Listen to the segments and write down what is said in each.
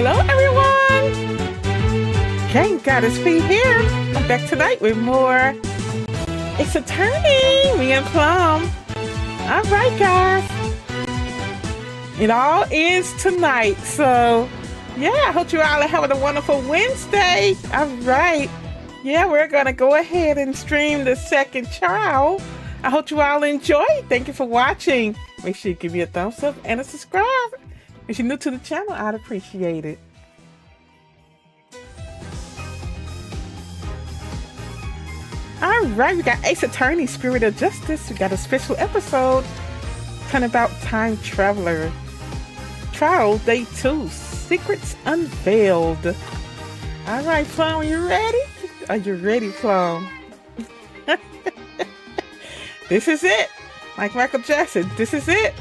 Hello everyone! GameGoddessFee here. I'm back tonight with more Aceattorney, me and Plum. Alright guys. It all ends tonight, so yeah, I hope you all are having a wonderful Wednesday. Alright. Yeah, we're gonna go ahead and stream the second trial. I hope you all enjoy. Thank you for watching. Make sure you give me a thumbs up and a subscribe. If you're new to the channel, I'd appreciate it. Alright, we got Aceattorney, Spirit of Justice. We got a special episode. Turnabout Time Traveler. Trial Day 2. Secrets Unveiled. Alright, Plum, are you ready? Are you ready, Plum? This is it. Like Michael Jackson, this is it.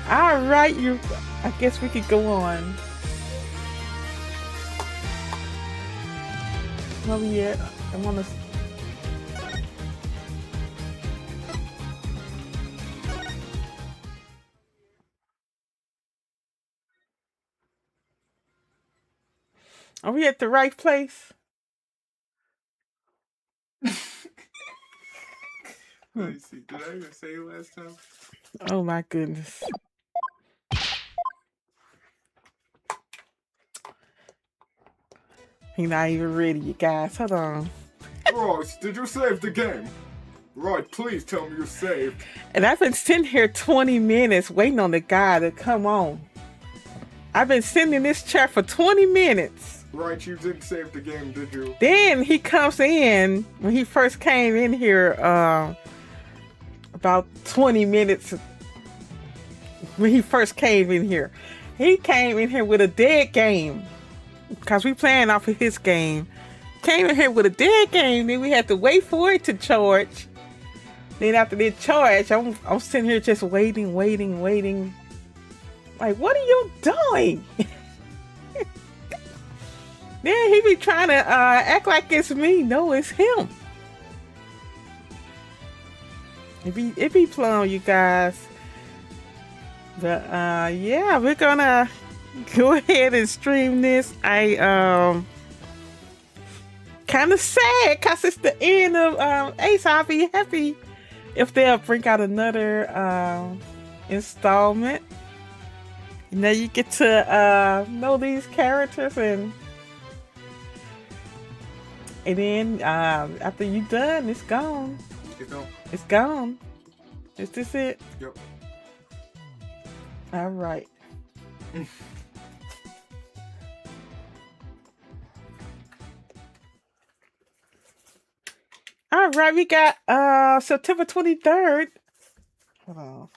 Alright, I guess we could go on. Oh yeah, I want to. Are we at the right place? Let me see. Did I even say it last time? Oh my goodness. He's not even ready, you guys. Hold on. Ross, did you save the game? Right, please tell me you saved. And I've been sitting here 20 minutes waiting on the guy to come on. I've been sitting in this chair for 20 minutes. Right, you didn't save the game, did you? Then he comes in, when he first came in here, about 20 minutes when he first came in here. He came in here with a dead game. Because we playing off of his game. Came in here with a dead game, then we had to wait for it to charge. Then after they charge, I'm sitting here just waiting. Like, what are you doing? Then he be trying to act like it's me. No, it's him. It be Plum, you guys. But yeah, we're gonna go ahead and stream this. I kind of sad because it's the end of Ace. I'll be happy if they'll bring out another installment. Now you get to know these characters, and then after you done, it's gone. It's gone. Is this it? Yep. All right. All right, we got September 23rd. Hold on.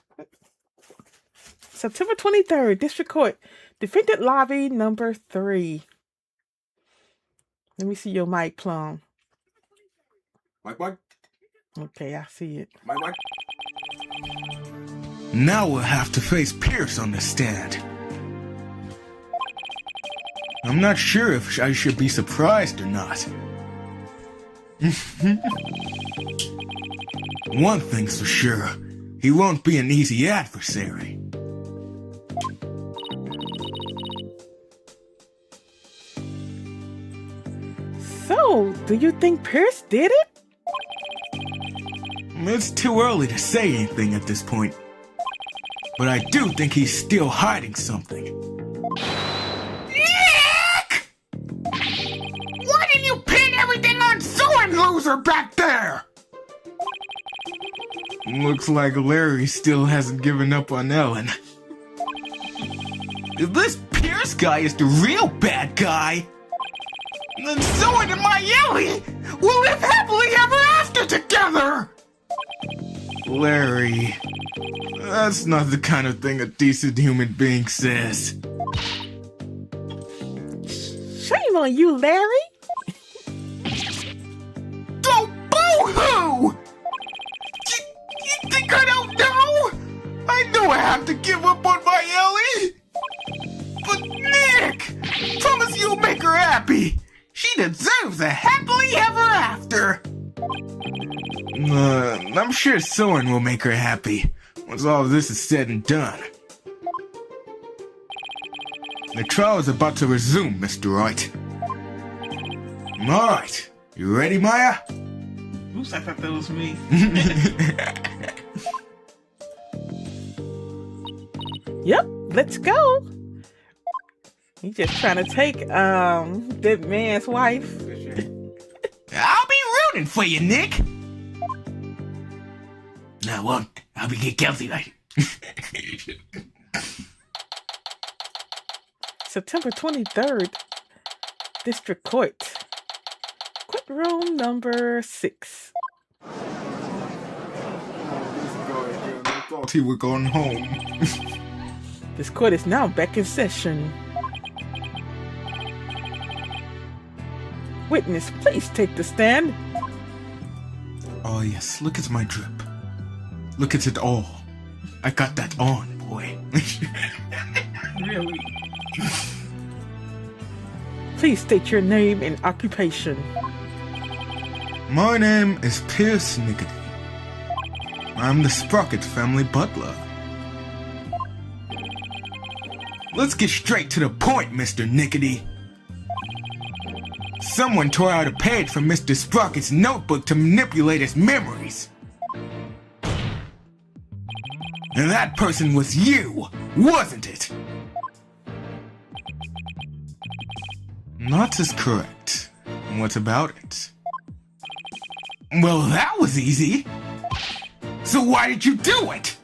September 23rd, District Court. Defendant Lobby number 3. Let me see your mic, Plum. Mike? Okay, I see it. Mike? Now we'll have to face Pierce on the stand. I'm not sure if I should be surprised or not. One thing's for sure, he won't be an easy adversary. So, do you think Pierce did it? It's too early to say anything at this point. But I do think he's still hiding something. Nick! Why didn't you pin everything on Soren, loser back there? Looks like Larry still hasn't given up on Ellen. If this Pierce guy is the real bad guy, then Soren and my Ellie will live happily ever after together! Larry, that's not the kind of thing a decent human being says. Shame on you, Larry. Oh, boo-hoo! You think I don't know? I know I have to give up on my Ellie! But Nick, promise you'll make her happy. She deserves a happily ever after. I'm sure Soren will make her happy once all of this is said and done. The trial is about to resume, Mr. Wright. Alright, you ready, Maya? Oops, I thought that was me. Yep, let's go. He's just trying to take that man's wife. I'll be rooting for you, Nick. I won't. I'll be get guilty like. September 23rd, District Court. Courtroom number 6. This guy again. I thought He were going home. This court is now back in session. Witness, please take the stand. Oh yes, look at my drip. Look at it all. I got that on, boy. Really? Please state your name and occupation. My name is Pierce Nickety. I'm the Sprocket family butler. Let's get straight to the point, Mr. Nickety. Someone tore out a page from Mr. Sprocket's notebook to manipulate his memories. And that person was you, wasn't it? That is correct. What about it? Well, that was easy. So why did you do it?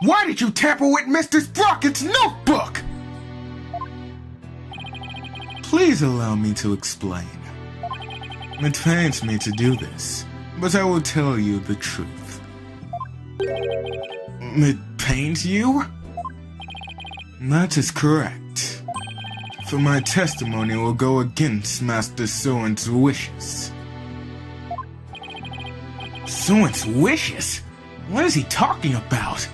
Why did you tamper with Mr. Sprocket's notebook? Please allow me to explain. It pains me to do this, but I will tell you the truth. It pains you? That is correct. For my testimony will go against Master Soren's wishes. Soren's wishes? What is he talking about?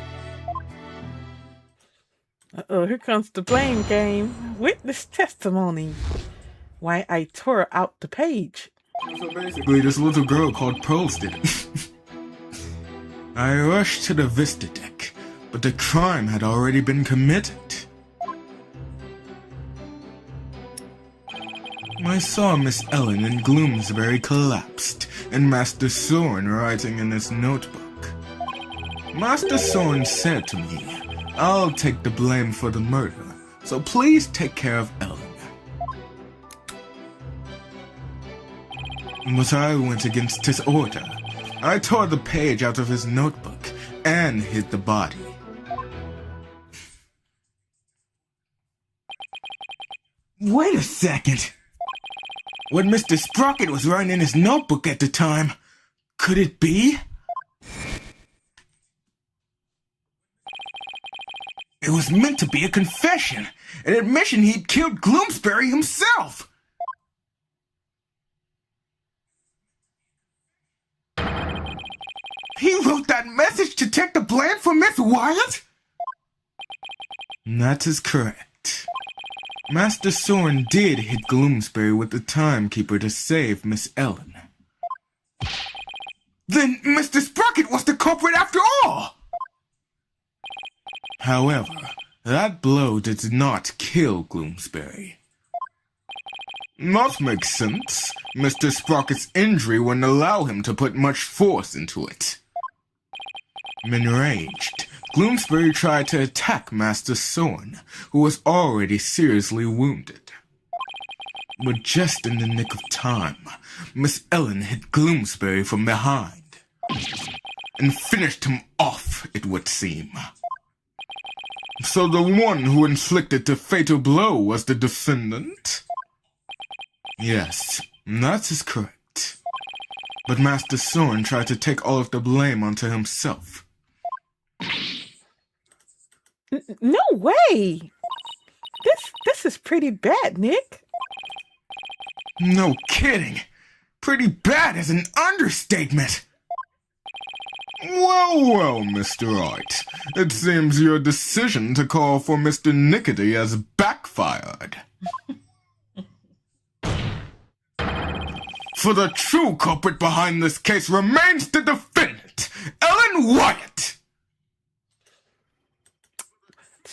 Uh-oh, here comes the blame game. Witness testimony. Why I tore out the page. so Basically, this little girl called Pearls did it. I rushed to the Vista deck, but the crime had already been committed. I saw Miss Ellen and Gloomsbury collapsed, and Master Soren writing in his notebook. Master Soren said to me, I'll take the blame for the murder, so please take care of Ellen. But I went against his order. I tore the page out of his notebook and hid the body. Wait a second. What Mr. Sprocket was writing in his notebook at the time, could it be? It was meant to be a confession, an admission he'd killed Gloomsbury himself. He wrote that message to take the blame for Miss Wyatt? That is correct. Master Soren did hit Gloomsbury with the timekeeper to save Miss Ellen. Then Mr. Sprocket was the culprit after all! However, that blow did not kill Gloomsbury. That makes sense. Mr. Sprocket's injury wouldn't allow him to put much force into it. Enraged, Gloomsbury tried to attack Master Soren, who was already seriously wounded. But just in the nick of time, Miss Ellen hit Gloomsbury from behind and finished him off, it would seem. So the one who inflicted the fatal blow was the defendant? Yes, that is correct. But Master Soren tried to take all of the blame onto himself. No way! This is pretty bad, Nick. No kidding! Pretty bad is an understatement! Well, Mr. Wright, it seems your decision to call for Mr. Nickety has backfired. For the true culprit behind this case remains the defendant, Ellen Wyatt!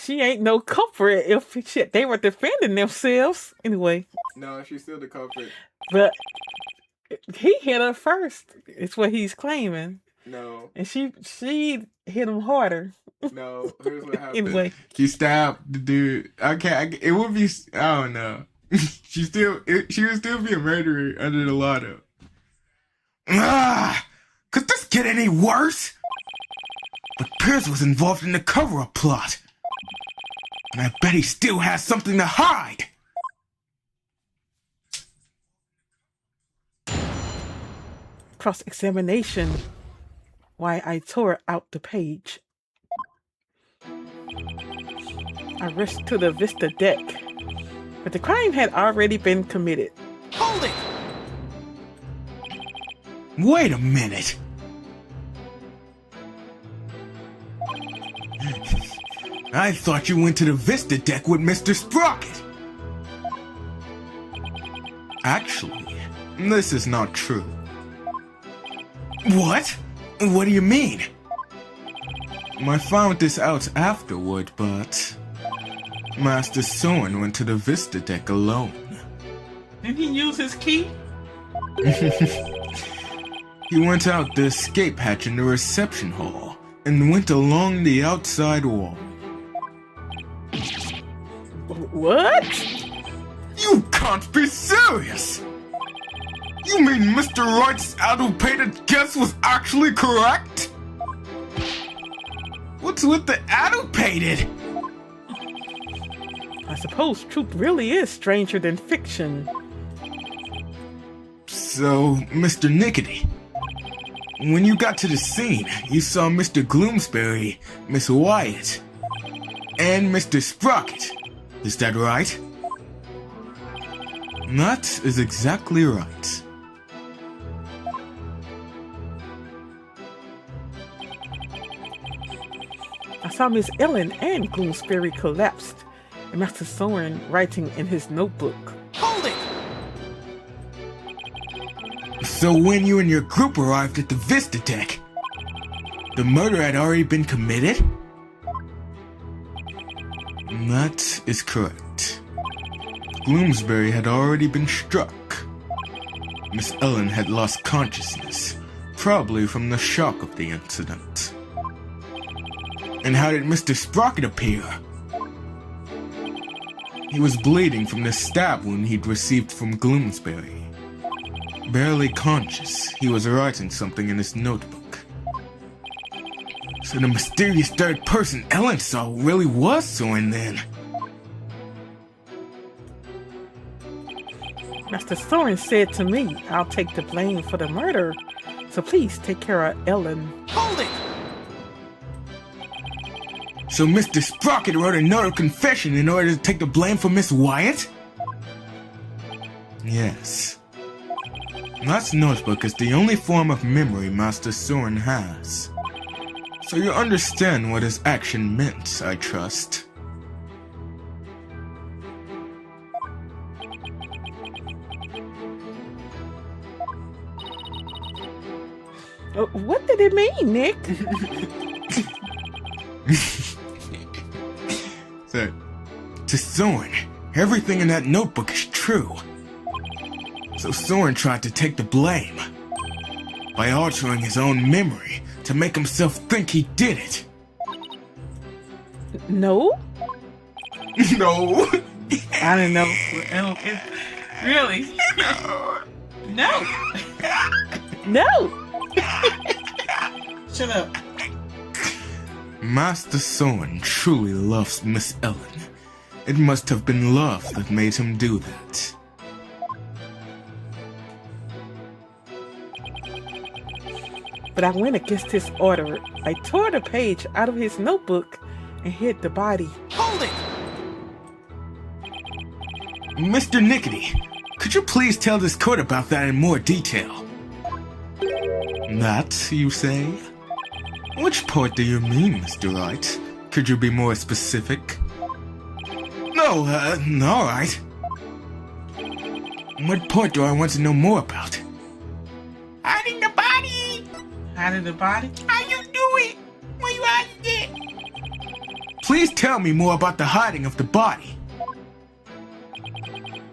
she ain't no culprit if shit they were defending themselves anyway. No, she's still the culprit. But he hit her first. It's what he's claiming. No, And she hit him harder. no. Here's what happened. Anyway, He stabbed the dude. It would be. I don't know. She would still be a murderer under the law, though. Could this get any worse? But Pierce was involved in the cover-up plot. And I bet he still has something to hide. cross-examination. Why I tore out the page. I rushed to the Vista deck, but the crime had already been committed. Hold it! Wait a minute. I thought you went to the Vista deck with Mr. Sprocket. Actually, this is not true. What? What do you mean? I found this out afterward, but Master Soren went to the Vista deck alone. Didn't he use his key? He went out the escape hatch in the reception hall and went along the outside wall. What? You can't be serious! You mean Mr. Wright's adulterated guess was actually correct? What's with the adulterated? I suppose truth really is stranger than fiction. So, Mr. Nickety, when you got to the scene, you saw Mr. Gloomsbury, Miss Wyatt, and Mr. Sprocket. Is that right? That is exactly right. I saw Miss Ellen and Gloomsbury collapsed, and Master Soren writing in his notebook. Hold it! So when you and your group arrived at the Vista deck, the murder had already been committed? That is correct. Gloomsbury had already been struck. Miss Ellen had lost consciousness, probably from the shock of the incident. And how did Mr. Sprocket appear? He was bleeding from the stab wound he'd received from Gloomsbury. Barely conscious, he was writing something in his notebook. So the mysterious third person Ellen saw really was Soren then. Master Soren said to me, I'll take the blame for the murder, so please take care of Ellen. Hold it! So Mr. Sprocket wrote another confession in order to take the blame for Miss Wyatt? Yes. That notebook is the only form of memory Master Soren has. So you understand what his action meant, I trust. What did it mean, Nick? So, To Soren, everything in that notebook is true. So Soren tried to take the blame by altering his own memory to make himself think he did it. No? No. I don't know. Really? No. No. Shut up. Master Soren truly loves Miss Ellen. It must have been love that made him do that. But I went against his order. I tore the page out of his notebook and hid the body. Hold it! Mr. Nickety, could you please tell this court about that in more detail? That, you say? Which part do you mean, Mr. Wright? Could you be more specific? No, alright. What part do I want to know more about? Hiding the body! Hiding the body? How you do it? When you hiding it? please tell me more about the hiding of the body.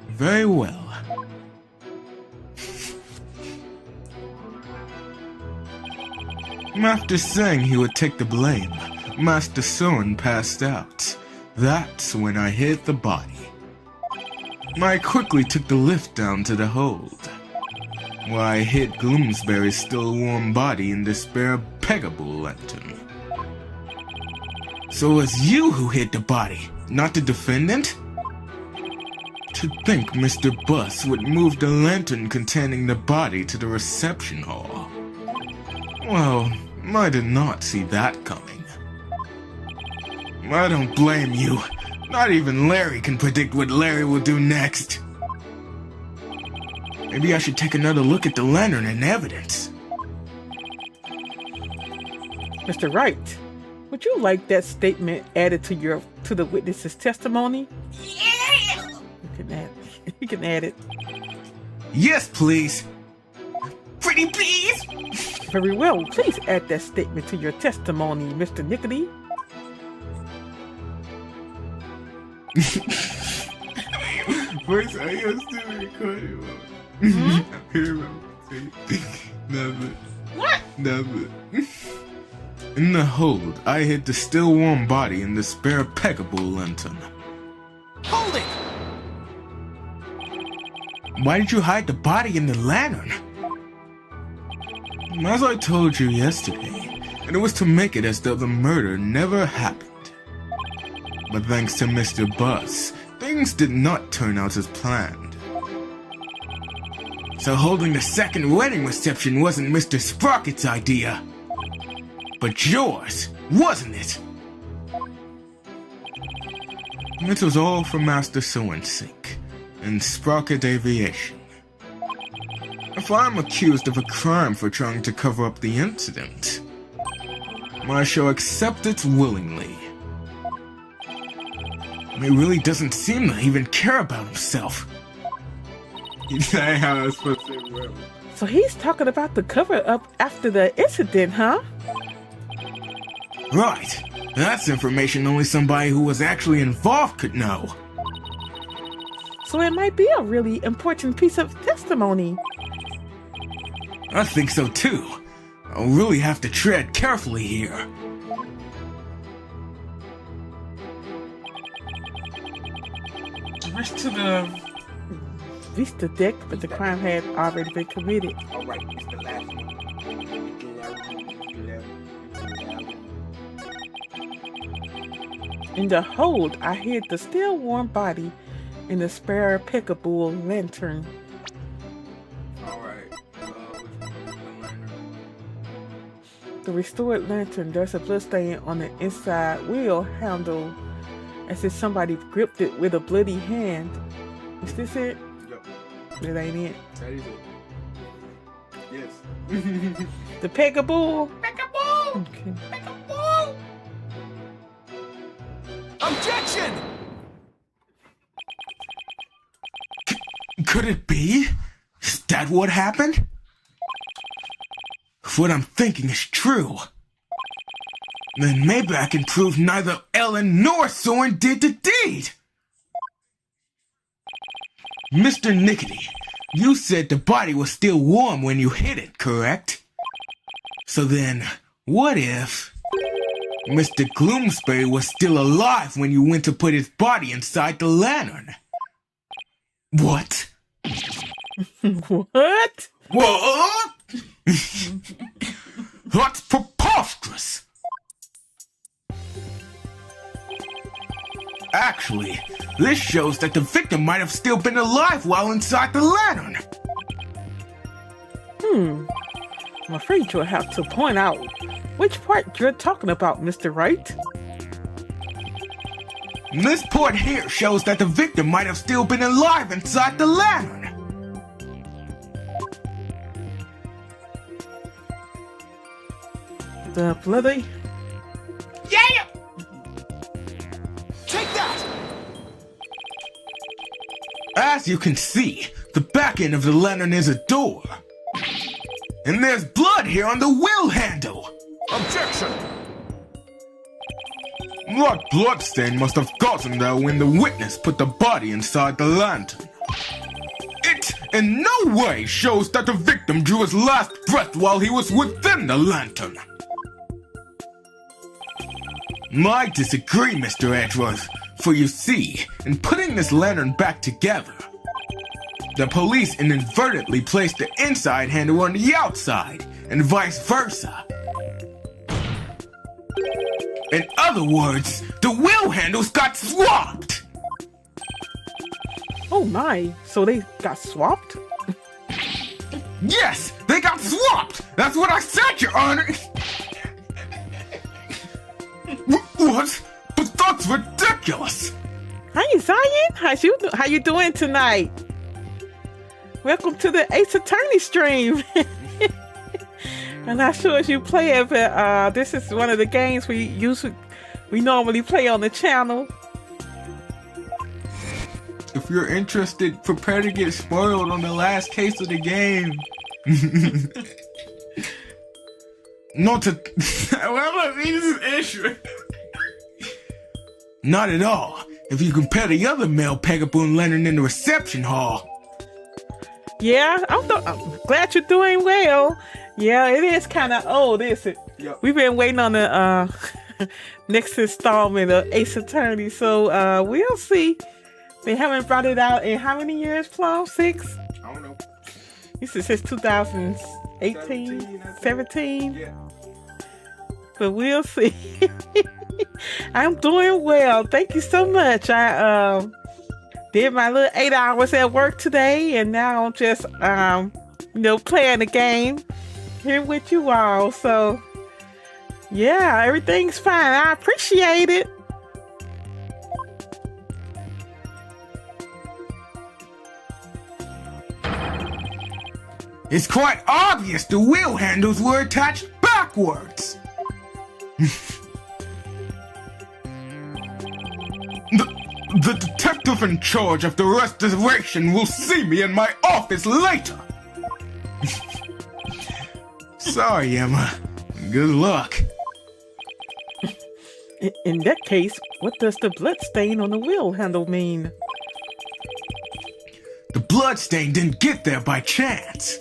Very well. After saying he would take the blame, Master Soren passed out. That's when I hid the body. I quickly took the lift down to the hold, where I hid Gloomsbury's still warm body in the spare Pegable lantern. So it was you who hid the body, not the defendant? To think Mr. Bus would move the lantern containing the body to the reception hall. Well, I did not see that coming. I don't blame you. Not even Larry can predict what Larry will do next. Maybe I should take another look at the lantern and evidence. Mr. Wright, would you like that statement added to the witness's testimony? Yeah! You can add it. Yes, please. Pretty please! Very well. Please add that statement to your testimony, Mr. Nickety. First, I used to record it. Never. What? Never. In the hold, I hid the still warm body in the spare Pegable lantern. Hold it! Why did you hide the body in the lantern? As I told you yesterday, and it was to make it as though the murder never happened. But thanks to Mr. Bus, things did not turn out as planned. So holding the second wedding reception wasn't Mr. Sprocket's idea, but yours, wasn't it? It was all for Master Soren's sake, and Sprocket Aviation. If I'm accused of a crime for trying to cover up the incident, I shall accept it willingly. He really doesn't seem to even care about himself. That how it's supposed to work. So he's talking about the cover-up after the incident, huh? Right. That's information only somebody who was actually involved could know. So it might be a really important piece of testimony. I think so too. I'll really have to tread carefully here. Rush to the Vista deck, but the crime had already been committed. Alright, it's the last one. In the hold, I hid the still warm body in the spare Pegable lantern. Alright. The restored lantern, there's a bloodstain on the inside wheel handle, as if somebody gripped it with a bloody hand. Is this it? Yep. That ain't it. That is it. Yes. The Pegable? Peekaboo! Okay. Peekaboo! Objection! Could it be? Is that what happened? If what I'm thinking is true, then maybe I can prove neither Ellen nor Soren did the deed. Mr. Nickety, you said the body was still warm when you hid it, correct? So then, what if Mr. Gloomsbury was still alive when you went to put his body inside the lantern? What? What? What? That's preposterous! Actually, this shows that the victim might have still been alive while inside the lantern. I'm afraid you'll have to point out which part you're talking about, Mr. Wright. This part here shows that the victim might have still been alive inside the lantern. The bloody... Yeah! Take that! As you can see, the back end of the lantern is a door. And there's blood here on the wheel handle. Objection! That bloodstain must have gotten there when the witness put the body inside the lantern. It in no way shows that the victim drew his last breath while he was within the lantern. I disagree, Mr. Edgeworth, for you see, in putting this lantern back together, the police inadvertently placed the inside handle on the outside, and vice versa. In other words, the wheel handles got swapped! Oh my, so they got swapped? Yes, they got swapped! That's what I said, Your Honor! What? But that's ridiculous! Hi, Zion. How you doing tonight? Welcome to the aceattorney stream. I'm not sure if you play it, but this is one of the games we normally play on the channel. If you're interested, prepare to get spoiled on the last case of the game. Not to... Well, this is issue. Not at all. If you compare the other male Pegaboon lantern in the reception hall. Yeah, I'm glad you're doing well. Yeah, it is kind of old, isn't it? Yep. We've been waiting on the next installment of Ace Attorney, so we'll see. They haven't brought it out in how many years, Plum? 6? I don't know. This is since 2018, 17. Yeah. But we'll see. I'm doing well. Thank you so much. I did my little 8 hours at work today, and now I'm just playing the game here with you all. So yeah, everything's fine. I appreciate it. It's quite obvious the wheel handles were attached backwards. The detective in charge of the restoration will see me in my office later. Sorry, Emma. Good luck. In that case, what does the blood stain on the wheel handle mean? The bloodstain didn't get there by chance.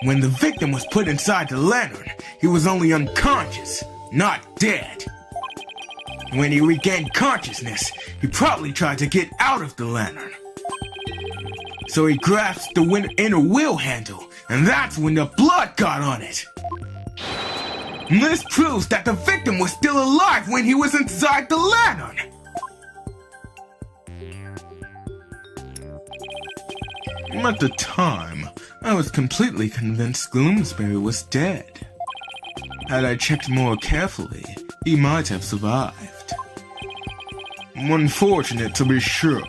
When the victim was put inside the lantern, he was only unconscious, not dead. When he regained consciousness, he probably tried to get out of the lantern. So he grasped the inner wheel handle, and that's when the blood got on it. This proves that the victim was still alive when he was inside the lantern. At the time, I was completely convinced Gloomsbury was dead. Had I checked more carefully, he might have survived. Unfortunate to be sure,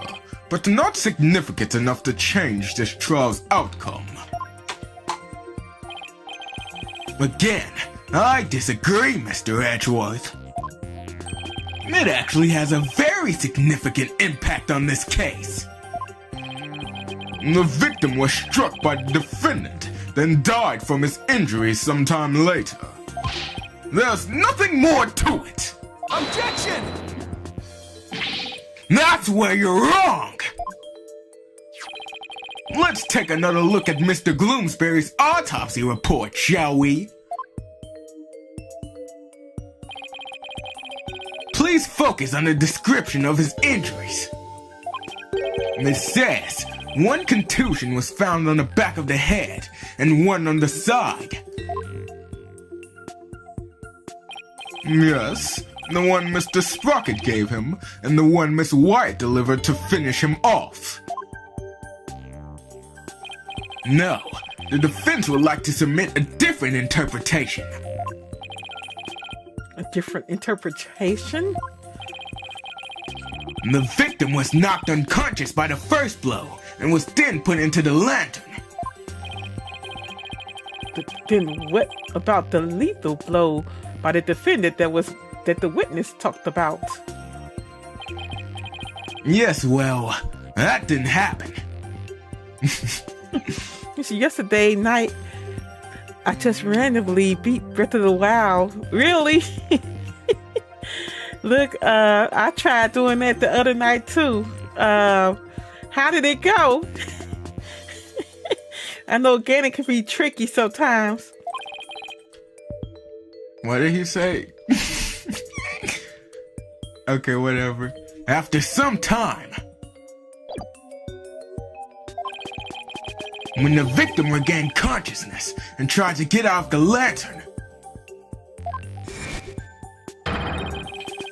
but not significant enough to change this trial's outcome. Again, I disagree, Mr. Edgeworth. It actually has a very significant impact on this case. The victim was struck by the defendant, then died from his injuries sometime later. There's nothing more to it. Objection! That's where you're wrong! Let's take another look at Mr. Gloomsbury's autopsy report, shall we? Please focus on the description of his injuries. It says, one contusion was found on the back of the head and one on the side. Yes, the one Mr. Sprocket gave him and the one Miss White delivered to finish him off. No, the defense would like to submit a different interpretation. A different interpretation? The victim was knocked unconscious by the first blow and was then put into the lantern. Then what about the lethal blow by the defendant that the witness talked about? Yes, well, that didn't happen. You see, yesterday night, I just randomly beat Breath of the Wild. Really? Look, I tried doing that the other night too. How did it go? I know getting can be tricky sometimes. What did he say? Okay, whatever. After some time, when the victim regained consciousness and tried to get out of the lantern,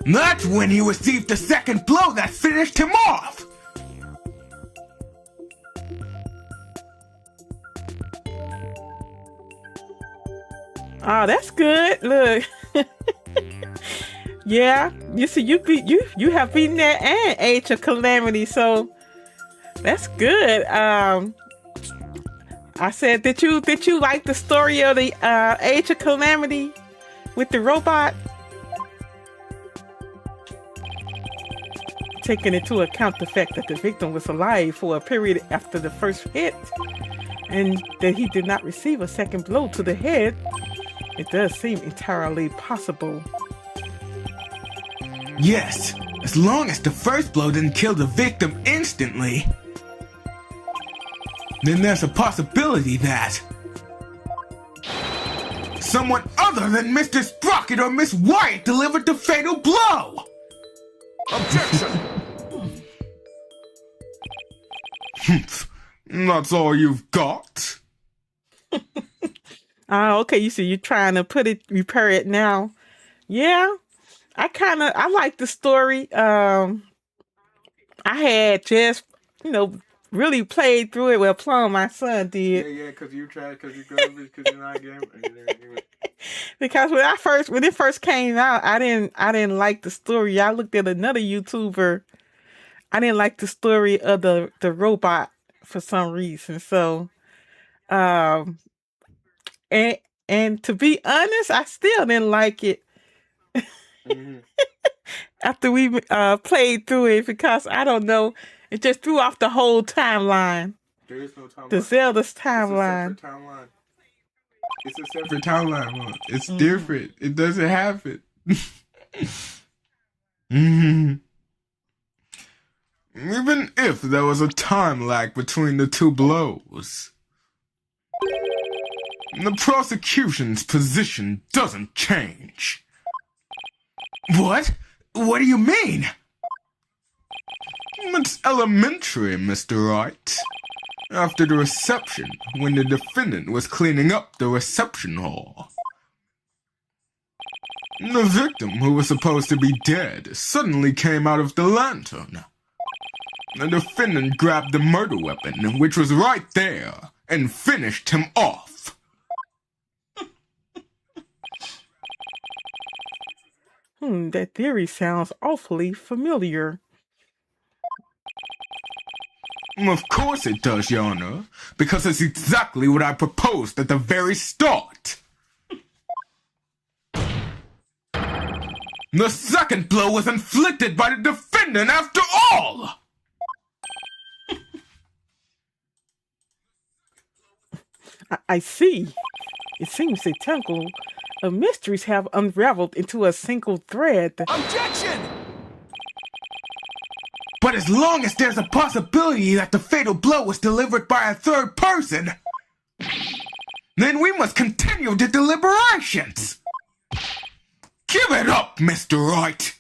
that's when he received the second blow that finished him off. Oh, that's good. Look. Yeah, you see, you have beaten that and Age of Calamity, so that's good. I said, did you like the story of the Age of Calamity with the robot? Taking into account the fact that the victim was alive for a period after the first hit, and that he did not receive a second blow to the head, it does seem entirely possible. Yes, as long as the first blow didn't kill the victim instantly, then there's a possibility that someone other than Mr. Sprocket or Miss Wyatt delivered the fatal blow! Objection! That's all you've got? Okay, you see, you're trying to repair it now. Yeah, I like the story. I had just, really played through it. Well, Plum, my son, did. Yeah, because you tried, because you garbage, because you're not a gamer. Because when it first came out, I didn't like the story. I looked at another YouTuber. I didn't like the story of the robot for some reason. So, and to be honest, I still didn't like it. Mm-hmm. After we played through it, because I don't know, it just threw off the whole timeline. There is no timeline. The Zelda's timeline. It's a separate timeline, Mom. It's different. It doesn't happen. Mhm. Even if there was a time lag between the two blows, the prosecution's position doesn't change. What? What do you mean? It's elementary, Mr. Wright. After the reception, when the defendant was cleaning up the reception hall, the victim, who was supposed to be dead, suddenly came out of the lantern. The defendant grabbed the murder weapon, which was right there, and finished him off. That theory sounds awfully familiar. Of course it does, Your Honor, because it's exactly what I proposed at the very start. The second blow was inflicted by the defendant after all! I see. It seems the tangle of mysteries have unraveled into a single thread. Objection! But as long as there's a possibility that the fatal blow was delivered by a third person, then we must continue the deliberations. Give it up, Mr. Wright.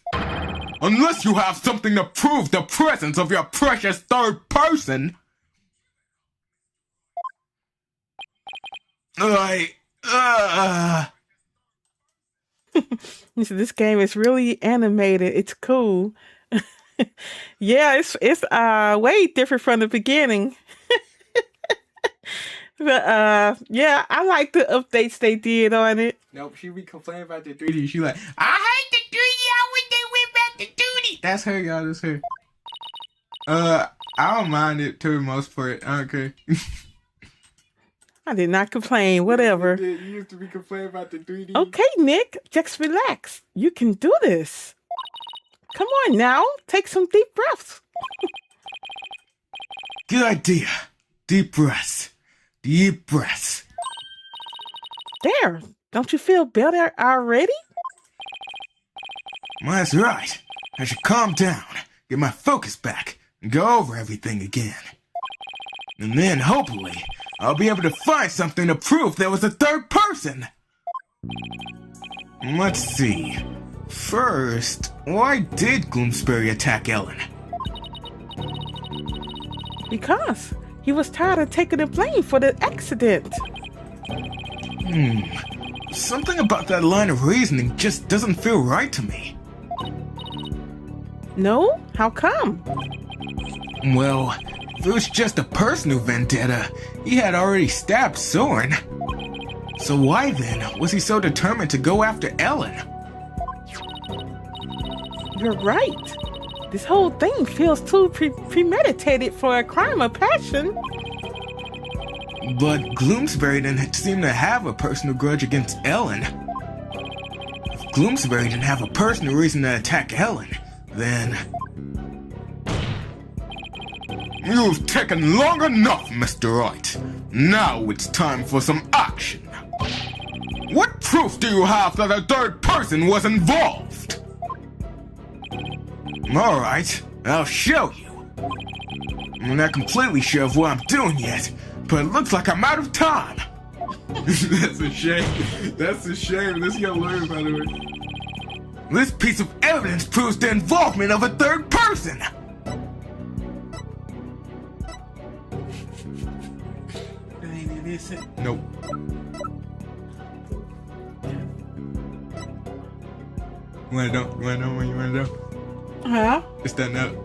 Unless you have something to prove the presence of your precious third person, This game is really animated. It's cool. Yeah, it's way different from the beginning. But yeah, I like the updates they did on it. Nope, she be complaining about the 3D. she like, I hate the 3D, I wish they went back to 2D. That's her, y'all, that's her. I don't mind it to the most part. I don't care. I did not complain, whatever. You used to be complaining about the 3D. Okay, Nick, just relax. You can do this. Come on now, take some deep breaths. Good idea. Deep breaths. Deep breaths. There, don't you feel better already? That's right. I should calm down, get my focus back, and go over everything again. And then, hopefully, I'll be able to find something to prove there was a third person. Let's see. First, why did Gloomsbury attack Ellen? Because he was tired of taking the blame for the accident. Something about that line of reasoning just doesn't feel right to me. No? How come? Well, if it was just a personal vendetta, he had already stabbed Soren. So why then was he so determined to go after Ellen? You're right. This whole thing feels too premeditated for a crime of passion. But Gloomsbury didn't seem to have a personal grudge against Ellen. If Gloomsbury didn't have a personal reason to attack Ellen, then... You've taken long enough, Mr. Wright. Now it's time for some action. What proof do you have that a third person was involved? Alright, I'll show you. I'm not completely sure of what I'm doing yet, but it looks like I'm out of time. That's a shame. That's a shame. This young lawyer, by the way. This piece of evidence proves the involvement of a third person. That ain't innocent. Nope. You wanna know? Huh? It's that note.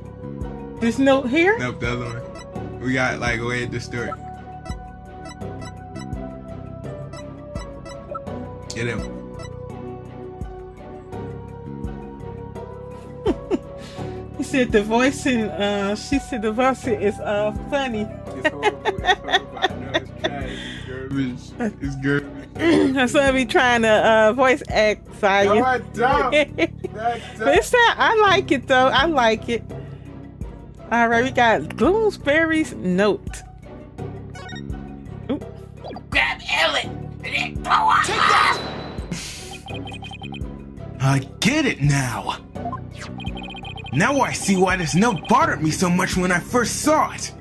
This note here? Nope, the other one. We got like way at the story. Get him. He said the voice in, she said the voice is funny. It's horrible. It's horrible. I know it's trash. It's garbage. It's garbage. That's why I be trying to voice act, Zion. No, I don't. But it's I like it though. I like it. All right, we got Gloomsbury's note. Ooh. Grab Ellen and then throw her. Take that! I get it now. Now I see why this note bothered me so much when I first saw it.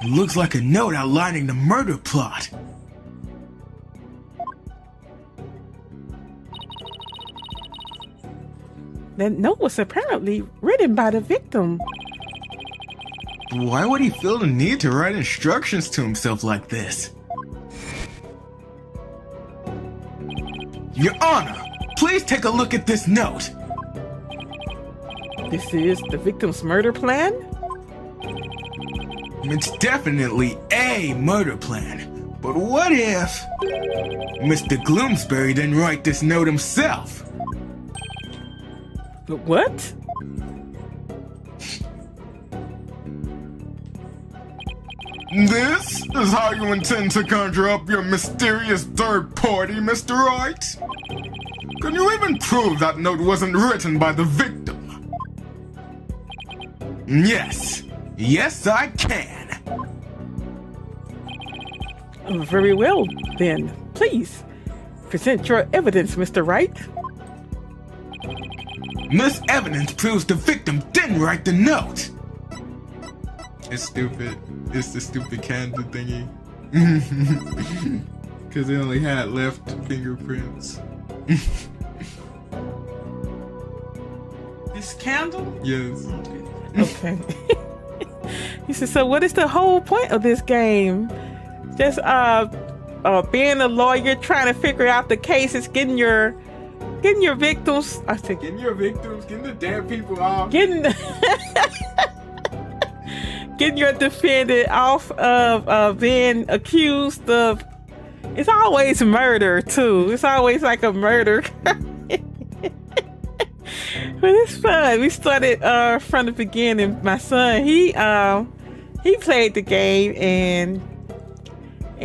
It looks like a note outlining the murder plot. That note was apparently written by the victim. Why would he feel the need to write instructions to himself like this? Your Honor, please take a look at this note. This is the victim's murder plan? It's definitely a murder plan. But what if Mr. Gloomsbury didn't write this note himself? What? This is how you intend to conjure up your mysterious third party, Mr. Wright? Can you even prove that note wasn't written by the victim? Yes. Yes, I can. Very well, then. Please, present your evidence, Mr. Wright. This evidence proves the victim didn't write the note. It's stupid. It's the stupid candle thingy. Because they only had left fingerprints. This candle? Yes. Okay. He said, so what is the whole point of this game? Just being a lawyer, trying to figure out the cases, getting your victims. I said, Getting your victims, getting the damn people off. getting getting your defendant off of being accused of. It's always murder too. It's always like a murder. But it's fun. We started from the beginning. My son, he played the game and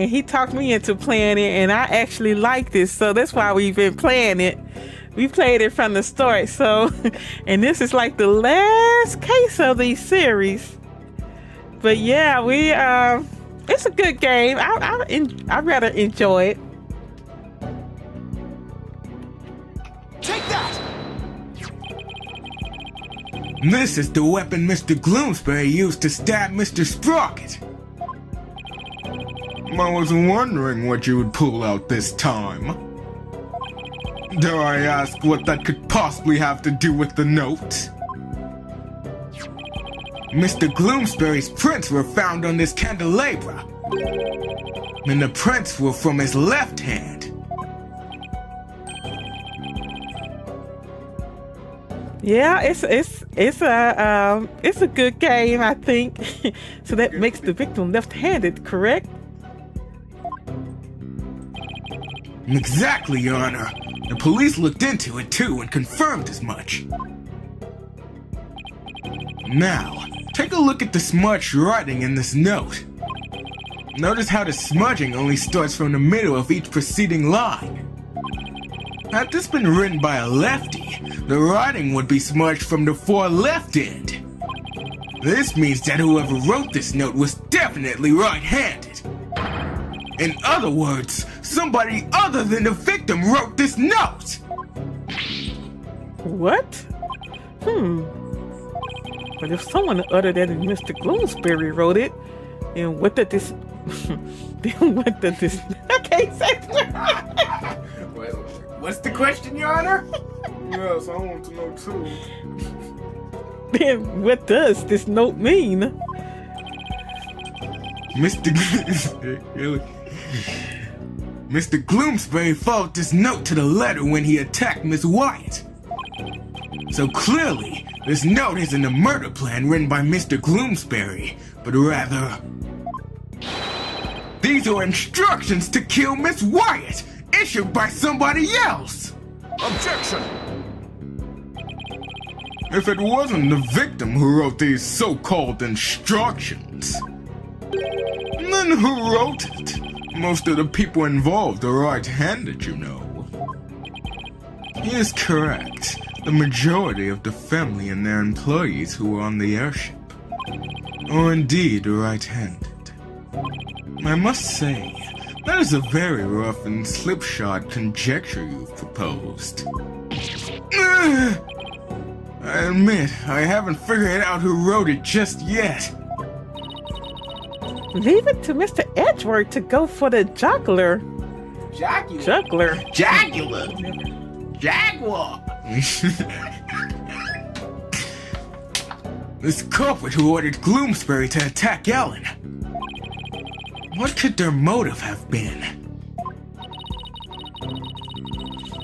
he talked me into playing it, and I actually liked it. So that's why we've been playing it. We played it from the start. So, and this is like the last case of the series. But yeah, it's a good game. I rather enjoy it. This is the weapon Mr. Gloomsbury used to stab Mr. Sprocket. I was wondering what you would pull out this time. Dare I ask what that could possibly have to do with the note? Mr. Gloomsbury's prints were found on this candelabra, and the prints were from his left hand. Yeah, it's a good game, I think. So that makes the victim left-handed, correct? Exactly, Your Honor. The police looked into it too and confirmed as much. Now, take a look at the smudged writing in this note. Notice how the smudging only starts from the middle of each preceding line. Had this been written by a lefty, the writing would be smudged from the far left end. This means that whoever wrote this note was definitely right-handed. In other words, somebody other than the victim wrote this note! What? But if someone other than Mr. Gloomsbury wrote it, then what did this... then what did this... I can't say that. What's the question, Your Honor? Yes, I want to know too. Then what does this note mean? Mr. Gloomsbury followed this note to the letter when he attacked Miss Wyatt. So clearly, this note isn't a murder plan written by Mr. Gloomsbury, but rather... these are instructions to kill Miss Wyatt, issued by somebody else! Objection! If it wasn't the victim who wrote these so-called instructions, then who wrote it? Most of the people involved are right-handed, you know. He is correct. The majority of the family and their employees who were on the airship are indeed right-handed. I must say, that is a very rough and slipshod conjecture you've proposed. I admit, I haven't figured out who wrote it just yet. Leave it to Mr. Edgeworth to go for the juggler. Jagular. Juggler. Jaguar. This culprit who ordered Gloomsbury to attack Ellen. What could their motive have been?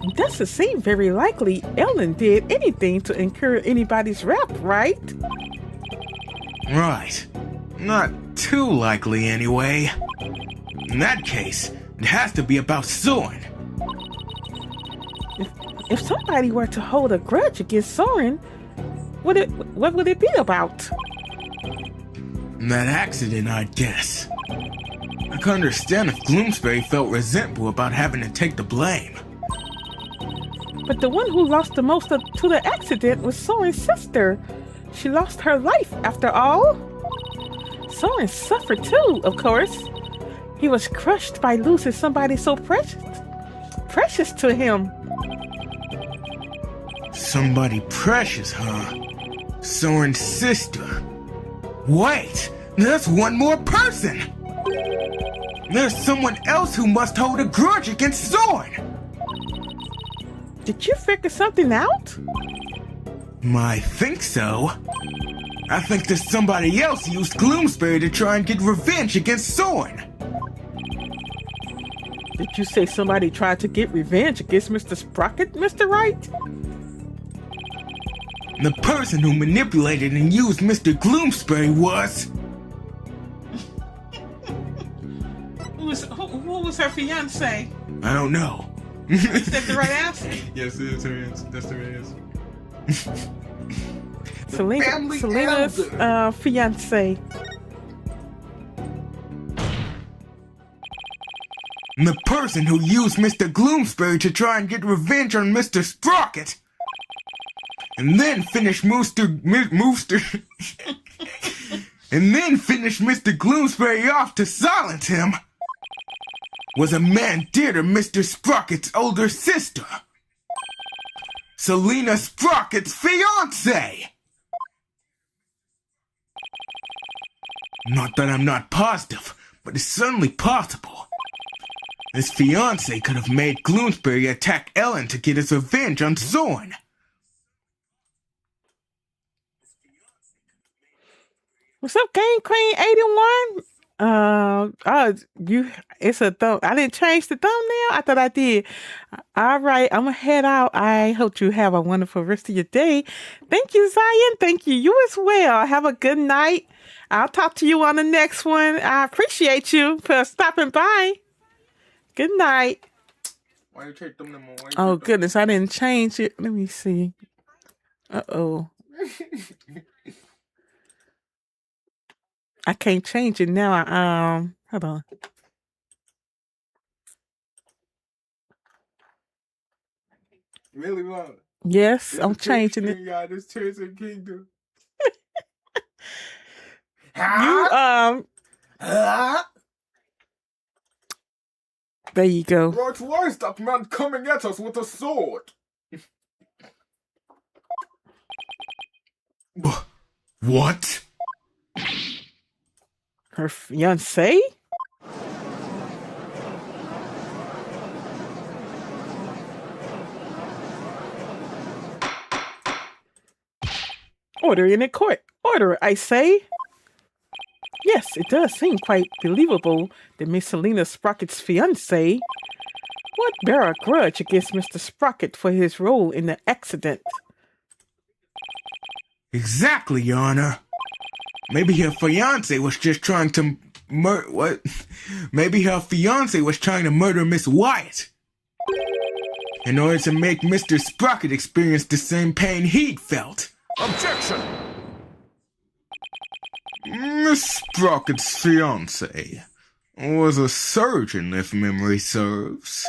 It doesn't seem very likely Ellen did anything to incur anybody's wrath, right? Right. Not too likely, anyway. In that case, it has to be about Soren. If somebody were to hold a grudge against Soren, what would it be about? That accident, I'd guess. I can understand if Gloomsbury felt resentful about having to take the blame. But the one who lost the most to the accident was Soren's sister. She lost her life, after all. Soren suffered too, of course. He was crushed by losing somebody so precious to him. Somebody precious, huh? Soren's sister. Wait, there's one more person! There's someone else who must hold a grudge against Soren! Did you figure something out? I think so. I think there's somebody else who used Gloomsbury to try and get revenge against Soren. Did you say somebody tried to get revenge against Mr. Sprocket, Mr. Wright? The person who manipulated and used Mr. Gloomsbury was... Who was her fiance? I don't know. Is that the right answer? Yes, it is her answer. That's the right answer. Selena's fiance. The person who used Mr. Gloomsbury to try and get revenge on Mr. Sprocket, and then finished Mr. Gloomsbury off to silence him, was a man dear to Mr. Sprocket's older sister, Selena Sprocket's fiance. Not that I'm not positive, but it's certainly possible. His fiancée could have made Gloomsbury attack Ellen to get his revenge on Zorn. What's up, Game Queen 81? It's a thumb. I didn't change the thumbnail. I thought I did. All right, I'm gonna head out. I hope you have a wonderful rest of your day. Thank you, Zion. Thank you. You as well. Have a good night. I'll talk to you on the next one. I appreciate you for stopping by. Good night. Why you take them no more? Oh goodness, I didn't change it. Let me see. Uh-oh. I can't change it now. Hold on. Really, Mom? Yes, I'm changing it. Yeah, this Tears of Kingdom. You there you go. Right, why is that man coming at us with a sword? What? Her fiancé? Order in the court. Order, I say. Yes, it does seem quite believable that Miss Selena Sprocket's fiancé would bear a grudge against Mr. Sprocket for his role in the accident. Exactly, Your Honor. Maybe her fiancé was just trying to what? Maybe her fiancé was trying to murder Miss Wyatt in order to make Mr. Sprocket experience the same pain he'd felt. Objection! Miss Sprocket's fiancé was a surgeon, if memory serves.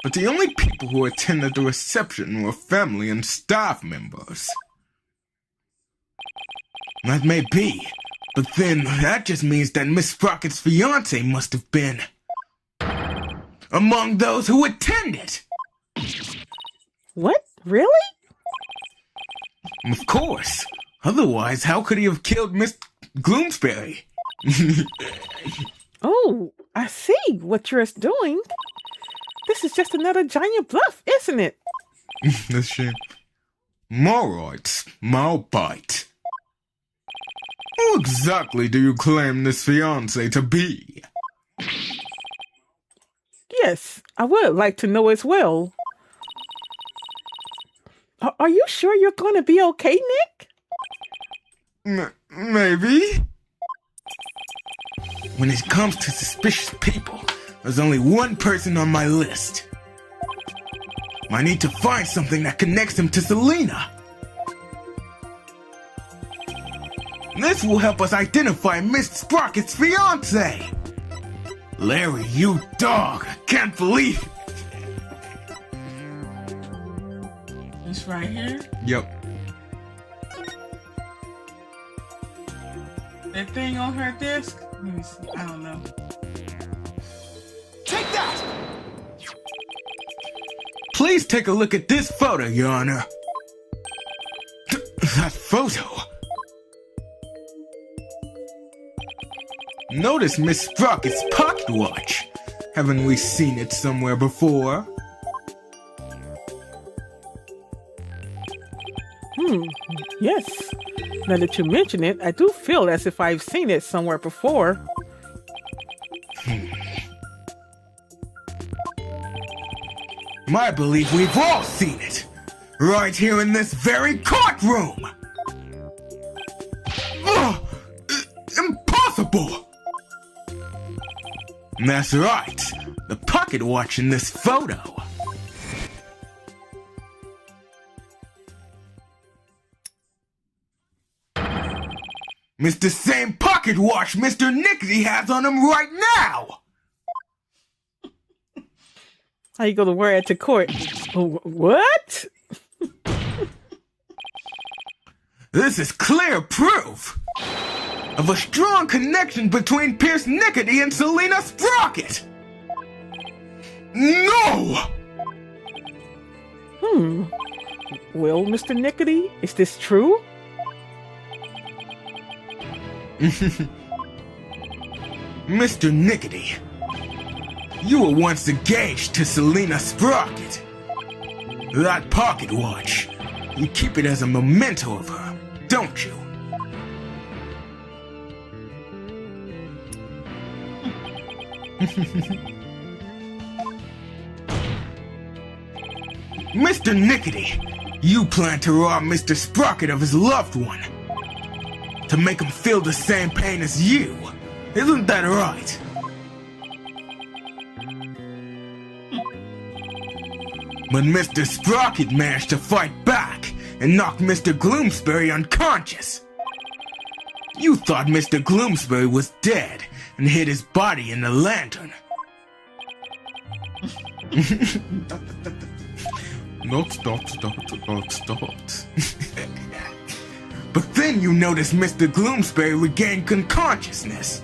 But the only people who attended the reception were family and staff members. That may be, but then that just means that Miss Sprocket's fiancé must have been among those who attended. What? Really? Of course. Otherwise, how could he have killed Miss Gloomsbury? Oh, I see what you're doing. This is just another giant bluff, isn't it? That's shame. Alright, my bite. Who exactly do you claim this fiancé to be? Yes, I would like to know as well. Are you sure you're going to be okay, Nick? Maybe. When it comes to suspicious people, there's only one person on my list. I need to find something that connects him to Selena. This will help us identify Miss Sprocket's fiancé. Larry, you dog! I can't believe it. It's right here. Yep. That thing on her desk? Let me see. I don't know. Take that! Please take a look at this photo, Your Honor. That photo. Notice Miss Sprocket's pocket watch. Haven't we seen it somewhere before? Yes. Now that you mention it, I do feel as if I've seen it somewhere before. I believe we've all seen it. Right here in this very courtroom. Ugh, impossible. That's right. The pocket watch in this photo. It's the same pocket watch Mr. Nickety has on him right now! How you gonna wear it to court? What? This is clear proof of a strong connection between Pierce Nickety and Selena Sprocket! No! Well, Mr. Nickety, is this true? Mr. Nickety, you were once engaged to Selena Sprocket. That pocket watch, you keep it as a memento of her, don't you? Mr. Nickety, you plan to rob Mr. Sprocket of his loved one. To make him feel the same pain as you. Isn't that right? But Mr. Sprocket managed to fight back and knock Mr. Gloomsbury unconscious. You thought Mr. Gloomsbury was dead and hid his body in the lantern. Not. But then you noticed Mr. Gloomsbury regained consciousness.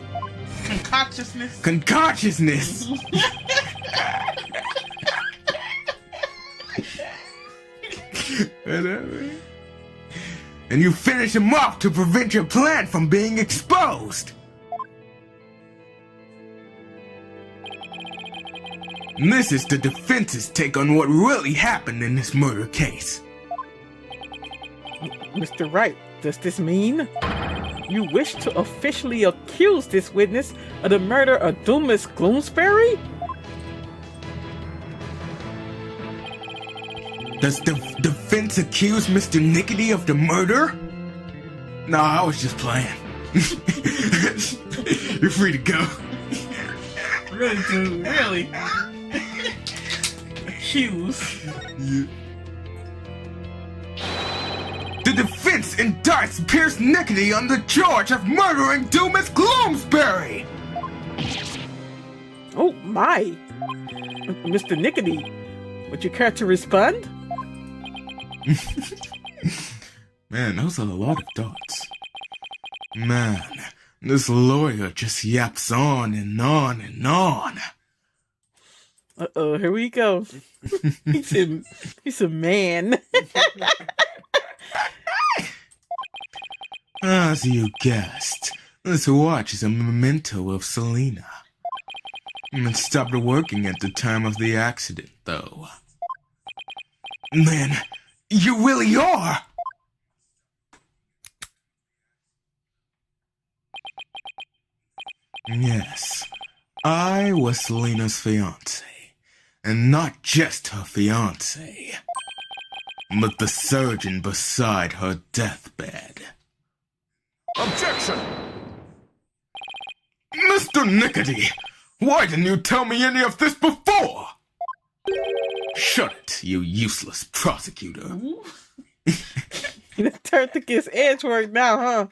Consciousness. Consciousness. And you finish him off to prevent your plan from being exposed. And this is the defense's take on what really happened in this murder case. Mr. Wright, does this mean you wish to officially accuse this witness of the murder of Dumas Gloomsbury? Does the defense accuse Mr. Nickety of the murder? No, I was just playing. You're free to go. Really, dude, really? Accuse. Yeah. The defense indicts Pierce Nickety on the charge of murdering Dumas Gloomsbury! Oh my! Mr. Nickety, would you care to respond? Man, those are a lot of thoughts. Man, this lawyer just yaps on and on and on. Uh-oh, here we go. he's a man. As you guessed, this watch is a memento of Selena. It stopped working at the time of the accident, though. Man, you really are! Yes, I was Selena's fiancé. And not just her fiancé, but the surgeon beside her deathbed. Objection! Mr. Nickety, why didn't you tell me any of this before? Shut it, you useless prosecutor. You turned to get Edgework now, huh?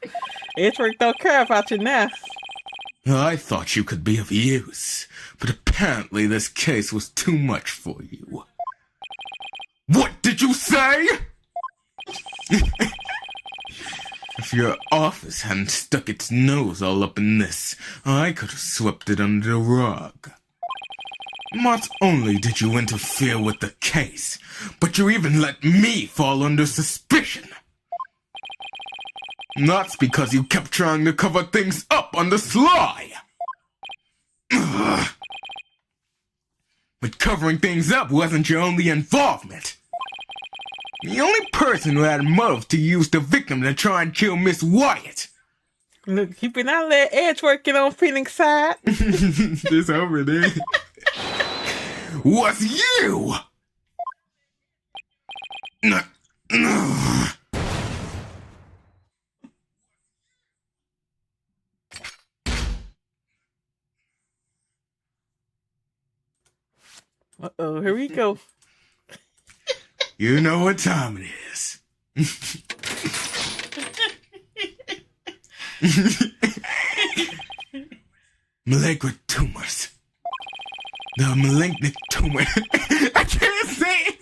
Edgework don't care about you now. I thought you could be of use, but apparently this case was too much for you. What did you say? If your office hadn't stuck its nose all up in this, I could have swept it under the rug. Not only did you interfere with the case, but you even let me fall under suspicion. That's because you kept trying to cover things up on the sly. Ugh. But covering things up wasn't your only involvement. The only person who had motive to use the victim to try and kill Miss Wyatt. Look, you better not let Edgework get on Phoenix side. This over there. Was you! Uh-oh, here we go. You know what time it is. Malignant tumors. The malignant tumor. I can't say it.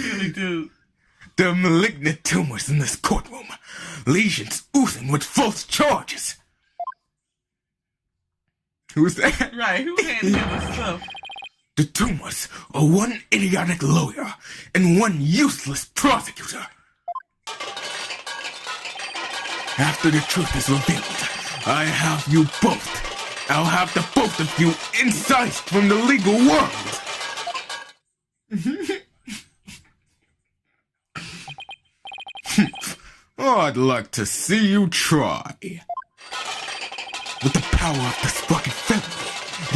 Really do. The malignant tumors in this courtroom. Lesions oozing with false charges. Who's that? Right, who handed him the stuff? The tumors are one idiotic lawyer and one useless prosecutor. After the truth is revealed, I have you both. I'll have the both of you incised from the legal world. Oh, I'd like to see you try. With the power of this fucking family,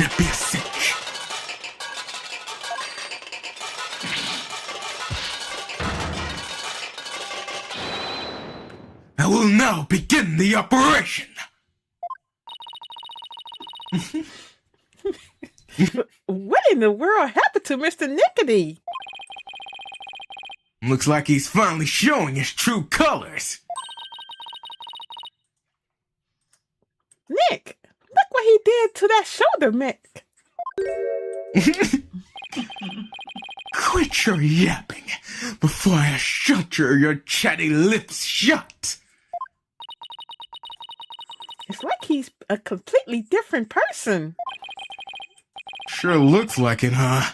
it'd be a cinch. I will now begin the operation. What in the world happened to Mr. Nickety? Looks like he's finally showing his true colors. Nick, look what he did to that shoulder, Mick. Quit your yapping before I shut your chatty lips shut. It's like he's a completely different person. Sure looks like it, huh?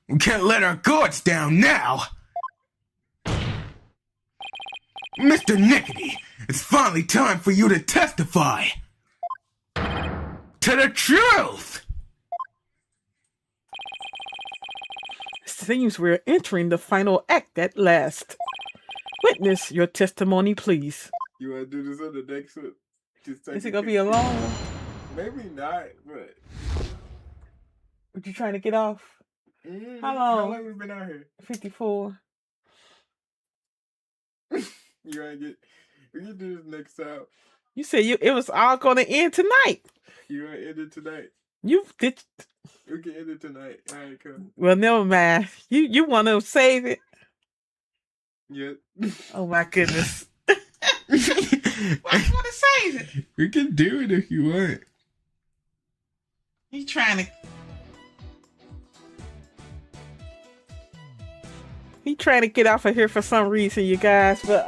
We can't let our guards down now. Mr. Nickety, it's finally time for you to testify to the truth. Seems we're entering the final act at last. Witness your testimony, please. You want to do this on the next one? Just take Is it gonna be a long one? Maybe not, but. What you trying to get off? How How long? long we been out here? 54. You want to get. We can do this next time. You said it was all gonna end tonight. You want to end it tonight? You did. We can end it tonight. All right, come. Well, never mind. You want to save it? Yep. Oh my goodness. Why you want to save it? We can do it if you want. He trying to get off of here for some reason, you guys. But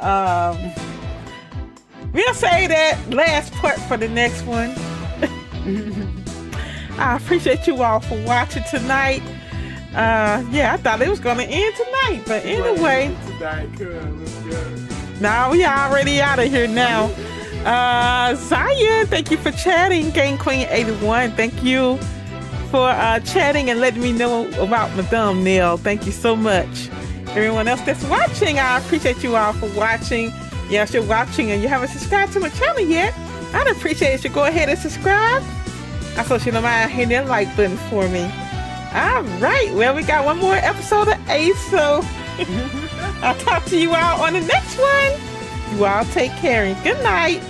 we'll say that last part for the next one. I appreciate you all for watching tonight. Yeah, I thought it was gonna end tonight, but anyway. Now we already out of here now. Zaya, thank you for chatting. Game Queen 81, thank you for chatting and letting me know about Madame Nell. Thank you so much. Everyone else that's watching, I appreciate you all for watching. Yeah, if you're watching and you haven't subscribed to my channel yet, I'd appreciate it if you go ahead and subscribe. Also, you don't mind hitting that like button for me. All right, well, we got one more episode of Ace, so I'll talk to you all on the next one. You all take care and good night.